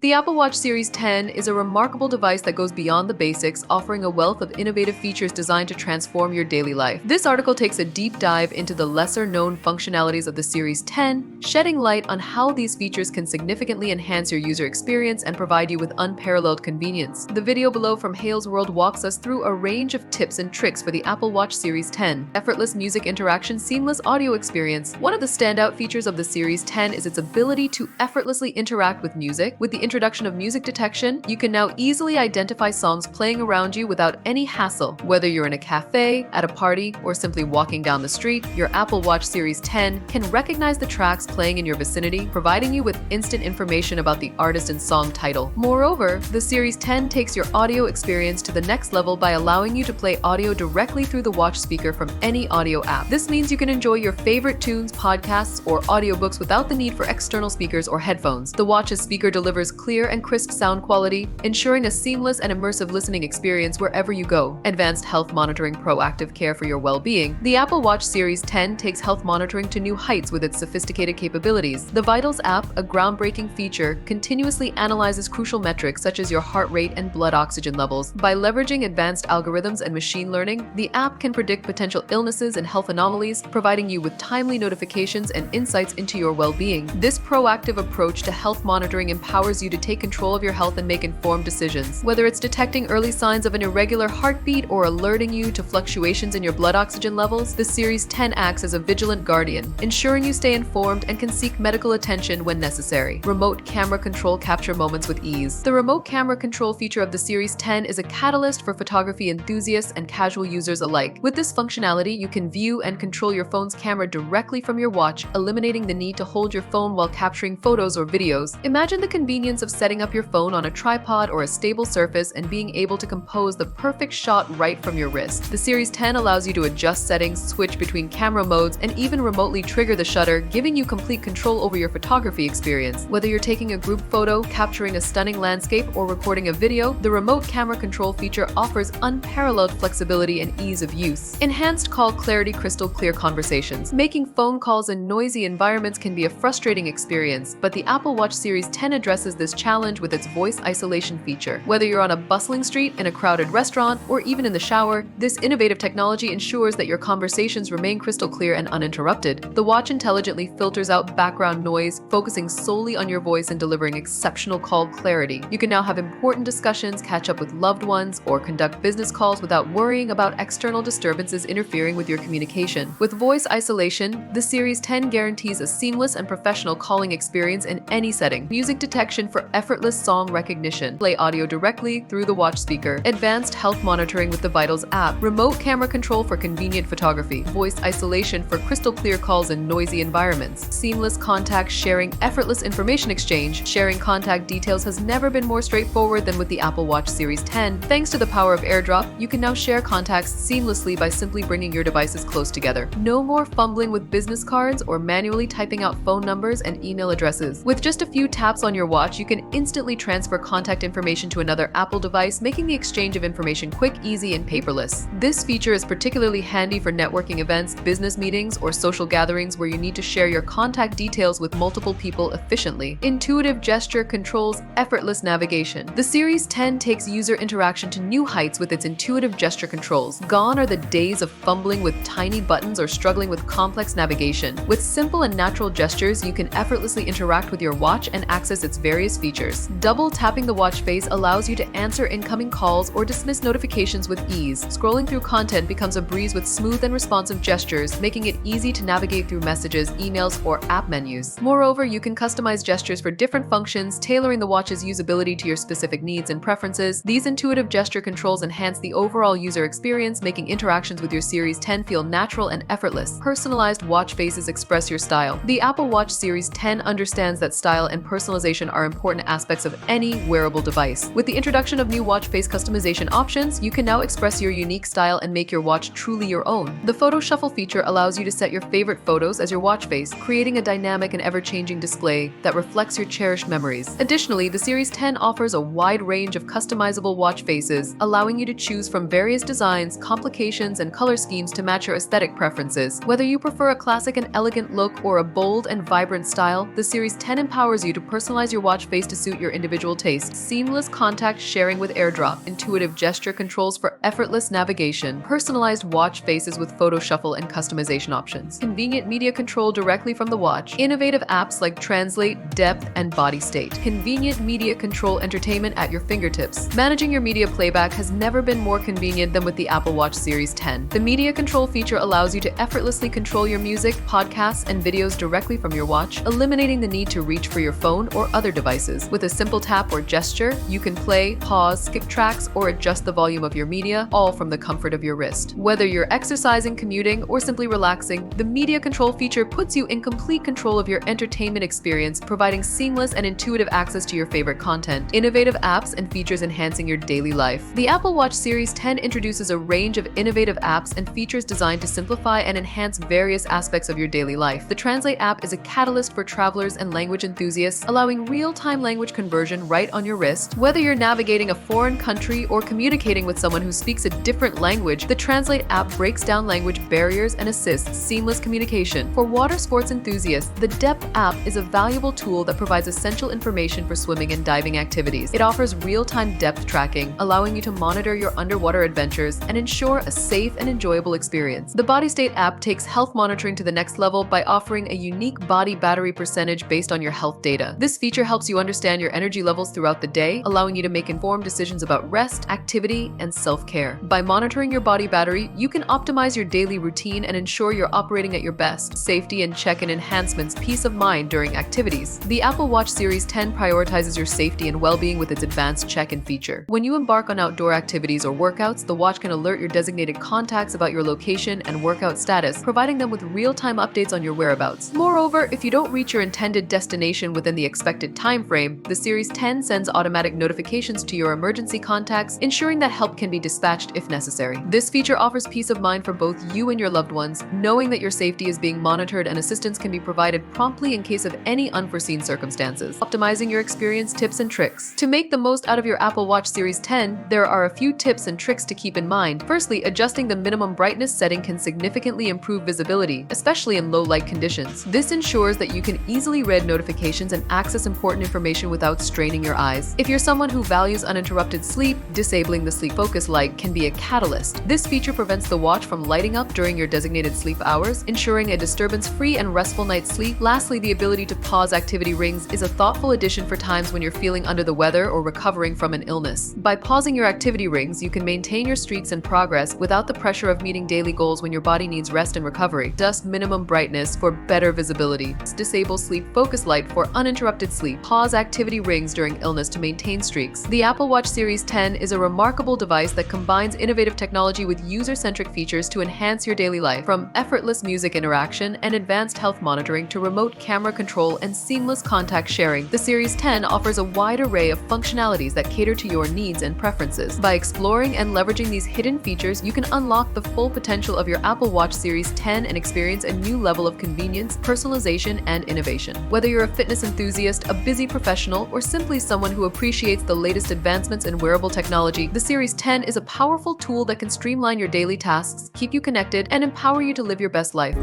The Apple Watch Series 10 is a remarkable device that goes beyond the basics, offering a wealth of innovative features designed to transform your daily life. This article takes a deep dive into the lesser-known functionalities of the Series 10, shedding light on how these features can significantly enhance your user experience and provide you with unparalleled convenience. The video below from Hales World walks us through a range of tips and tricks for the Apple Watch Series 10. Effortless music interaction, seamless audio experience. One of the standout features of the Series 10 is its ability to effortlessly interact with music. With the introduction of music detection, you can now easily identify songs playing around you without any hassle. Whether you're in a cafe, at a party, or simply walking down the street, your Apple Watch Series 10 can recognize the tracks playing in your vicinity, providing you with instant information about the artist and song title. Moreover, the Series 10 takes your audio experience to the next level by allowing you to play audio directly through the watch speaker from any audio app. This means you can enjoy your favorite tunes, podcasts, or audiobooks without the need for external speakers or headphones. The watch's speaker delivers clear and crisp sound quality, ensuring a seamless and immersive listening experience wherever you go. Advanced health monitoring, proactive care for your well-being. The Apple Watch Series 10 takes health monitoring to new heights with its sophisticated capabilities. The Vitals app, a groundbreaking feature, continuously analyzes crucial metrics such as your heart rate and blood oxygen levels. By leveraging advanced algorithms and machine learning, the app can predict potential illnesses and health anomalies, providing you with timely notifications and insights into your well-being. This proactive approach to health monitoring empowers you to take control of your health and make informed decisions. Whether it's detecting early signs of an irregular heartbeat or alerting you to fluctuations in your blood oxygen levels, the Series 10 acts as a vigilant guardian, ensuring you stay informed and can seek medical attention when necessary. Remote camera control, capture moments with ease. The remote camera control feature of the Series 10 is a catalyst for photography enthusiasts and casual users alike. With this functionality, you can view and control your phone's camera directly from your watch, eliminating the need to hold your phone while capturing photos or videos. Imagine the convenience of setting up your phone on a tripod or a stable surface and being able to compose the perfect shot right from your wrist. The Series 10 allows you to adjust settings, switch between camera modes, and even remotely trigger the shutter, giving you complete control over your photography experience. Whether you're taking a group photo, capturing a stunning landscape, or recording a video, the remote camera control feature offers unparalleled flexibility and ease of use. Enhanced call clarity, crystal clear conversations. Making phone calls in noisy environments can be a frustrating experience, but the Apple Watch Series 10 addresses this challenge with its voice isolation feature. Whether you're on a bustling street, in a crowded restaurant, or even in the shower, this innovative technology ensures that your conversations remain crystal clear and uninterrupted. The watch intelligently filters out background noise, focusing solely on your voice and delivering exceptional call clarity. You can now have important discussions, catch up with loved ones, or conduct business calls without worrying about external disturbances interfering with your communication. With voice isolation, the Series 10 guarantees a seamless and professional calling experience in any setting. Music detection for effortless song recognition. Play audio directly through the watch speaker. Advanced health monitoring with the Vitals app. Remote camera control for convenient photography. Voice isolation for crystal clear calls in noisy environments. Seamless contact sharing, effortless information exchange. Sharing contact details has never been more straightforward than with the Apple Watch Series 10. Thanks to the power of AirDrop, you can now share contacts seamlessly by simply bringing your devices close together. No more fumbling with business cards or manually typing out phone numbers and email addresses. With just a few taps on your watch, you can instantly transfer contact information to another Apple device, making the exchange of information quick, easy, and paperless. This feature is particularly handy for networking events, business meetings, or social gatherings where you need to share your contact details with multiple people efficiently. Intuitive gesture controls, effortless navigation. The Series 10 takes user interaction to new heights with its intuitive gesture controls. Gone are the days of fumbling with tiny buttons or struggling with complex navigation. With simple and natural gestures, you can effortlessly interact with your watch and access its various features. Double tapping the watch face allows you to answer incoming calls or dismiss notifications with ease. Scrolling through content becomes a breeze with smooth and responsive gestures, making it easy to navigate through messages, emails, or app menus. Moreover, you can customize gestures for different functions, tailoring the watch's usability to your specific needs and preferences. These intuitive gesture controls enhance the overall user experience, making interactions with your Series 10 feel natural and effortless. Personalized watch faces express your style. The Apple Watch Series 10 understands that style and personalization are important aspects of any wearable device. With the introduction of new watch face customization options, you can now express your unique style and make your watch truly your own. The Photo Shuffle feature allows you to set your favorite photos as your watch face, creating a dynamic and ever-changing display that reflects your cherished memories. Additionally, the Series 10 offers a wide range of customizable watch faces, allowing you to choose from various designs, complications, and color schemes to match your aesthetic preferences. Whether you prefer a classic and elegant look or a bold and vibrant style, the Series 10 empowers you to personalize your watch interface to suit your individual taste, seamless contact sharing with AirDrop, intuitive gesture controls for effortless navigation, personalized watch faces with photo shuffle and customization options, convenient media control directly from the watch, innovative apps like Translate, Depth, and Body State, convenient media control entertainment at your fingertips. Managing your media playback has never been more convenient than with the Apple Watch Series 10. The media control feature allows you to effortlessly control your music, podcasts, and videos directly from your watch, eliminating the need to reach for your phone or other devices. With a simple tap or gesture, you can play, pause, skip tracks, or adjust the volume of your media, all from the comfort of your wrist. Whether you're exercising, commuting, or simply relaxing, the media control feature puts you in complete control of your entertainment experience, providing seamless and intuitive access to your favorite content, innovative apps, and features enhancing your daily life. The Apple Watch Series 10 introduces a range of innovative apps and features designed to simplify and enhance various aspects of your daily life. The Translate app is a catalyst for travelers and language enthusiasts, allowing real-time language conversion right on your wrist. Whether you're navigating a foreign country or communicating with someone who speaks a different language, the Translate app breaks down language barriers and assists seamless communication. For water sports enthusiasts, the Depth app is a valuable tool that provides essential information for swimming and diving activities. It offers real-time depth tracking, allowing you to monitor your underwater adventures and ensure a safe and enjoyable experience. The Body State app takes health monitoring to the next level by offering a unique body battery percentage based on your health data. This feature helps you understand your energy levels throughout the day, allowing you to make informed decisions about rest, activity, and self-care. By monitoring your body battery, you can optimize your daily routine and ensure you're operating at your best. Safety and check-in enhancements, peace of mind during activities. The Apple Watch Series 10 prioritizes your safety and well-being with its advanced check-in feature. When you embark on outdoor activities or workouts, the watch can alert your designated contacts about your location and workout status, providing them with real-time updates on your whereabouts. Moreover, if you don't reach your intended destination within the expected time frame, the Series 10 sends automatic notifications to your emergency contacts, ensuring that help can be dispatched if necessary. This feature offers peace of mind for both you and your loved ones, knowing that your safety is being monitored and assistance can be provided promptly in case of any unforeseen circumstances. Optimizing your experience, tips and tricks. To make the most out of your Apple Watch Series 10, there are a few tips and tricks to keep in mind. Firstly, adjusting the minimum brightness setting can significantly improve visibility, especially in low light conditions. This ensures that you can easily read notifications and access important information without straining your eyes. If you're someone who values uninterrupted sleep, disabling the sleep focus light can be a catalyst. This feature prevents the watch from lighting up during your designated sleep hours, ensuring a disturbance-free and restful night's sleep. Lastly, the ability to pause activity rings is a thoughtful addition for times when you're feeling under the weather or recovering from an illness. By pausing your activity rings, you can maintain your streaks and progress without the pressure of meeting daily goals when your body needs rest and recovery. Adjust minimum brightness for better visibility. Disable sleep focus light for uninterrupted sleep. Pause activity rings during illness to maintain streaks. The Apple Watch Series 10 is a remarkable device that combines innovative technology with user-centric features to enhance your daily life. From effortless music interaction and advanced health monitoring to remote camera control and seamless contact sharing, the Series 10 offers a wide array of functionalities that cater to your needs and preferences. By exploring and leveraging these hidden features, you can unlock the full potential of your Apple Watch Series 10 and experience a new level of convenience, personalization, and innovation. Whether you're a fitness enthusiast, a busy professional, or simply someone who appreciates the latest advancements in wearable technology, the Series 10 is a powerful tool that can streamline your daily tasks, keep you connected, and empower you to live your best life.